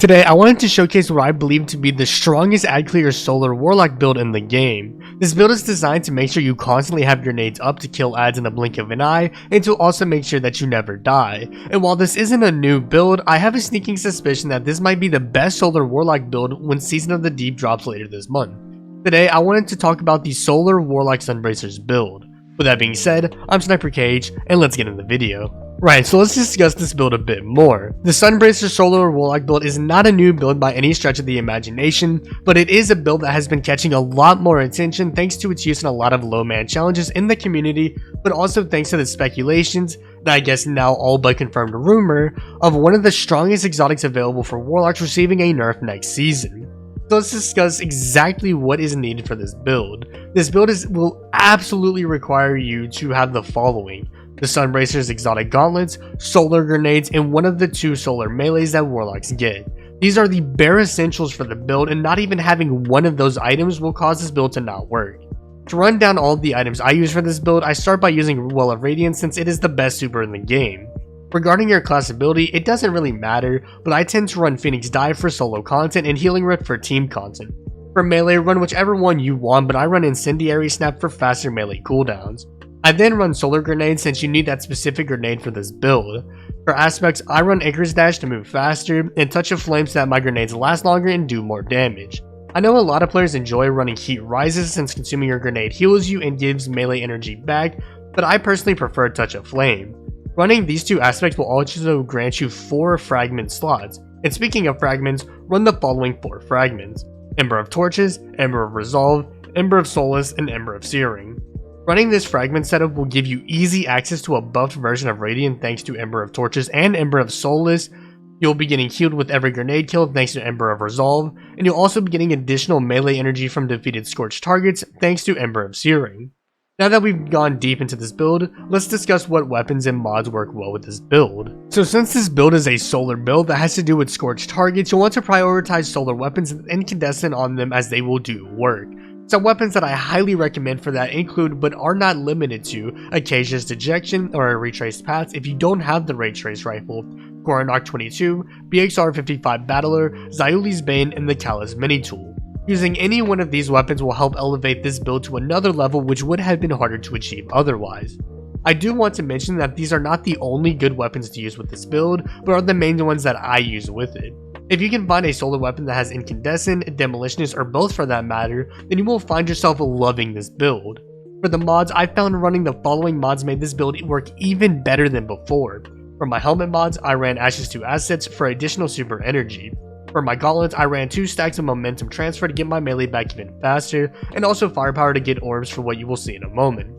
Today, I wanted to showcase what I believe to be the strongest ad clear solar warlock build in the game. This build is designed to make sure you constantly have grenades up to kill ads in the blink of an eye, and to also make sure that you never die. And while this isn't a new build, I have a sneaking suspicion that this might be the best solar warlock build when Season of the Deep drops later this month. Today, I wanted to talk about the solar warlock sunbracers build. With that being said, I'm SniperKH, and let's get into the video. Right, so let's discuss this build a bit more. The Sunbracer Solar Warlock build is not a new build by any stretch of the imagination, but it is a build that has been catching a lot more attention thanks to its use in a lot of low man challenges in the community, but also thanks to the speculations, that I guess now all but confirmed rumor, of one of the strongest exotics available for Warlocks receiving a nerf next season. So let's discuss exactly what is needed for this build. This build will absolutely require you to have the following: the Sunbracer's exotic gauntlets, solar grenades, and one of the 2 solar melees that Warlocks get. These are the bare essentials for the build, and not even having one of those items will cause this build to not work. To run down all of the items I use for this build, I start by using Well of Radiance since it is the best super in the game. Regarding your class ability, it doesn't really matter, but I tend to run Phoenix Dive for solo content and Healing Rift for team content. For melee, run whichever one you want, but I run Incendiary Snap for faster melee cooldowns. I then run Solar Grenade since you need that specific grenade for this build. For aspects, I run Icarus Dash to move faster, and Touch of Flame so that my grenades last longer and do more damage. I know a lot of players enjoy running Heat Rises since consuming your grenade heals you and gives melee energy back, but I personally prefer Touch of Flame. Running these 2 aspects will also grant you 4 fragment slots, and speaking of fragments, run the following 4 fragments: Ember of Torches, Ember of Resolve, Ember of Solace, and Ember of Searing. Running this fragment setup will give you easy access to a buffed version of Radiant thanks to Ember of Torches and Ember of Solace. You'll be getting healed with every grenade kill thanks to Ember of Resolve, and you'll also be getting additional melee energy from defeated scorched targets thanks to Ember of Searing. Now that we've gone deep into this build, let's discuss what weapons and mods work well with this build. So since this build is a solar build that has to do with scorched targets, you'll want to prioritize solar weapons and incandescent on them as they will do work. Some weapons that I highly recommend for that include, but are not limited to, Acacia's Dejection or a Retraced Paths if you don't have the Ray Trace Rifle, Coronach 22, BXR 55 Battler, Zyuli's Bane, and the Callus Mini Tool. Using any one of these weapons will help elevate this build to another level which would have been harder to achieve otherwise. I do want to mention that these are not the only good weapons to use with this build, but are the main ones that I use with it. If you can find a solar weapon that has incandescent, demolitionist, or both for that matter, then you will find yourself loving this build. For the mods, I found running the following mods made this build work even better than before. For my helmet mods, I ran Ashes to Assets for additional super energy. For my gauntlets, I ran 2 stacks of momentum transfer to get my melee back even faster, and also firepower to get orbs for what you will see in a moment.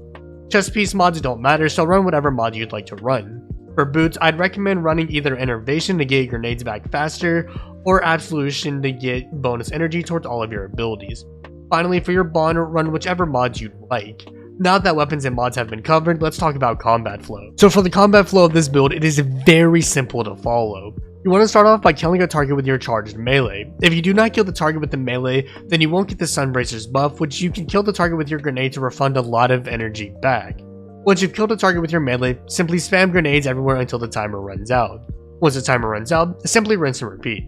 Chest piece mods don't matter, so run whatever mod you'd like to run. For boots, I'd recommend running either Innervation to get grenades back faster, or Absolution to get bonus energy towards all of your abilities. Finally, for your bond, run whichever mods you'd like. Now that weapons and mods have been covered, let's talk about combat flow. So for the combat flow of this build, it is very simple to follow. You want to start off by killing a target with your charged melee. If you do not kill the target with the melee, then you won't get the Sunbracer's buff, which you can kill the target with your grenade to refund a lot of energy back. Once you've killed a target with your melee, simply spam grenades everywhere until the timer runs out. Once the timer runs out, simply rinse and repeat.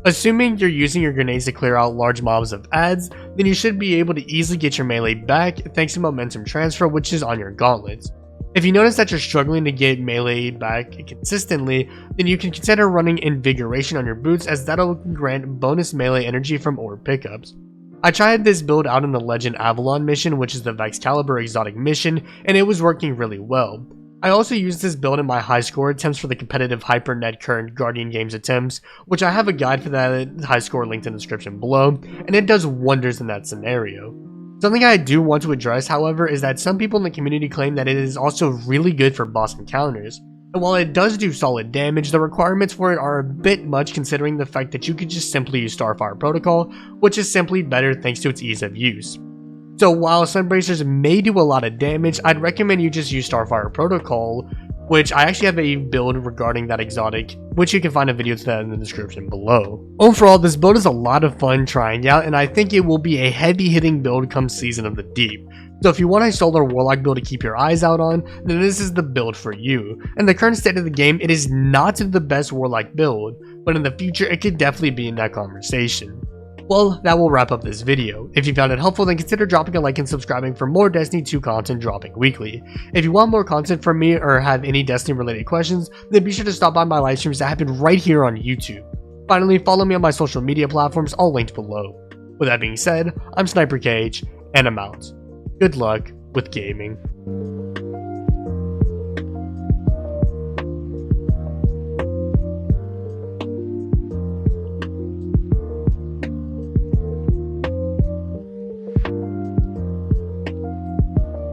Assuming you're using your grenades to clear out large mobs of ads, then you should be able to easily get your melee back thanks to momentum transfer, which is on your gauntlets. If you notice that you're struggling to get melee back consistently, then you can consider running Invigoration on your boots, as that'll grant bonus melee energy from orb pickups. I tried this build out in the Legend Avalon mission, which is the Vexcalibur exotic mission, and it was working really well. I also used this build in my high score attempts for the competitive HyperNet Current Guardian Games attempts, which I have a guide for that high score linked in the description below, and it does wonders in that scenario. Something I do want to address, however, is that some people in the community claim that it is also really good for boss encounters. And while it does do solid damage, the requirements for it are a bit much considering the fact that you could just simply use Starfire Protocol, which is simply better thanks to its ease of use. So while Sunbracers may do a lot of damage, I'd recommend you just use Starfire Protocol, which I actually have a build regarding that exotic, which you can find a video to that in the description below. Overall, this build is a lot of fun trying out, and I think it will be a heavy hitting build come Season of the Deep. So if you want a solar warlock build to keep your eyes out on, then this is the build for you. In the current state of the game, it is not the best warlock build, but in the future it could definitely be in that conversation. Well, that will wrap up this video. If you found it helpful, then consider dropping a like and subscribing for more Destiny 2 content dropping weekly. If you want more content from me or have any Destiny related questions, then be sure to stop by my live streams that happen right here on YouTube. Finally, follow me on my social media platforms, all linked below. With that being said, I'm SniperKH, and I'm out. Good luck with gaming.